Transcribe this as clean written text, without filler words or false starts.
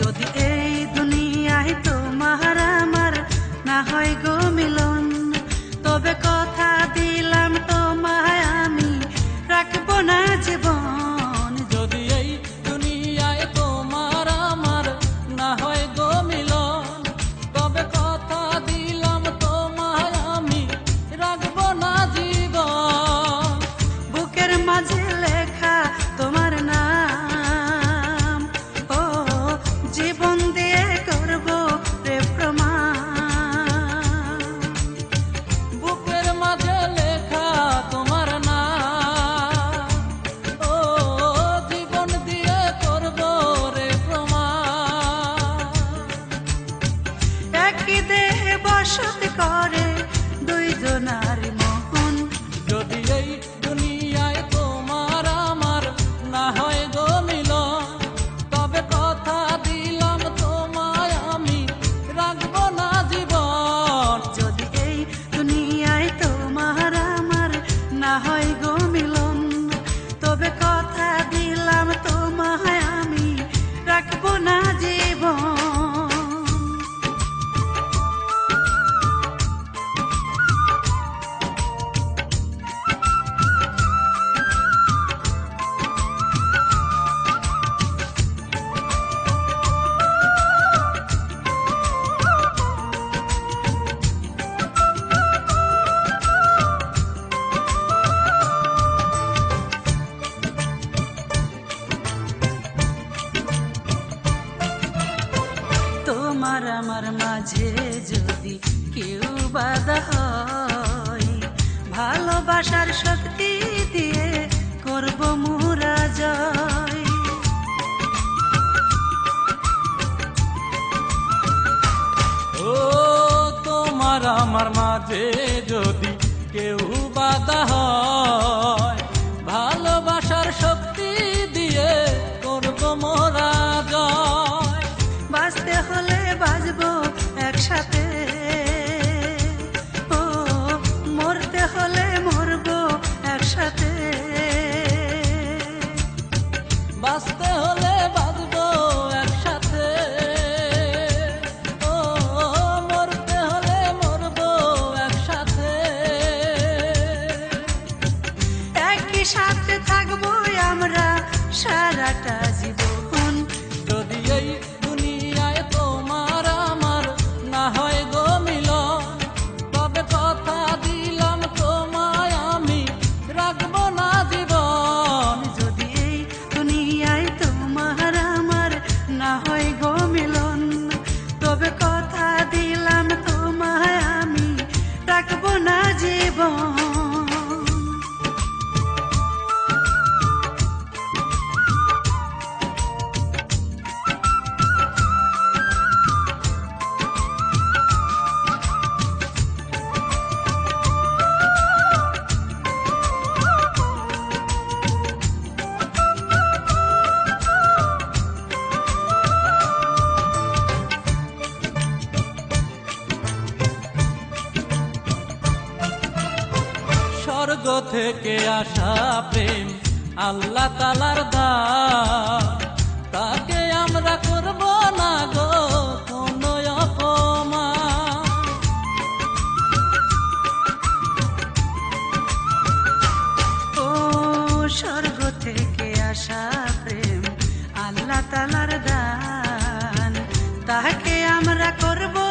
যদি এই দুনিয়ায় তোমার আমার না হয় গো মিলন, তবে কথা দিলাম তোমায় আমি রাখবো না জীবন। যদি এই দুনিয়ায় তোমার আমার না হয় গো মিলন, তবে কথা দিলাম তোমায় আমি রাখবো না জীবন। বুকের মাঝে লেখা তোমার নাম, ও জীবন দিয়ে করবো রে প্রমাণ। বুকের মাঝে লেখা তোমার নাম, ও জীবন দিয়ে করবো রে প্রমাণ। একই দেহে বসত করে দুইজনার মন, যদি এই দুনিয়ায় তোমার আমার না হয় গো মিলন, তবে কথা দিলাম তোমায় আমি রাখবো না জীবন। যদি এই দুনিয়ায় তোমার আমার না হয় গো মিলন, তবে কথা দিলাম তোমায় আমি রাখবো না জীবন। তোমার আমার মাঝে যদি কেউ বাধা হয়, ভালোবাসার শক্তি দিয়ে করব মোরা জয়। ও তোমার আমার মাঝে যদি কেউ বাধা হয়, ভালোবাসার শক্তি দিয়ে করবো মোরা জয়। বাঁচতে হলে বাঁচবো একসাথে, ও মরতে হলে মরবো একসাথে। বাঁচতে হলে বাঁচবো একসাথে, ও মরতে হলে মরবো একসাথে। একই সাথে থাকবো আমরা সারাটা জীবন। যদি এই দুনিয়ায় তোমার আমার না হয় গো মিলন, তবে কথা দিলাম তোমায় আমি রাখবো না জীবন। যদি এই দুনিয়ায় তোমার আমার না হয় গো মিলন, তবে কথা দিলাম তোমায় আমি রাখবো না জীবন। স্বর্গ থেকে আসা প্রেম আল্লাহ তাআলার দান, তাকে আমরা করব না গো কোনো অপমান। ও স্বর্গ থেকে আসা প্রেম আল্লাহ তাআলার দান, তাকে আমরা করবো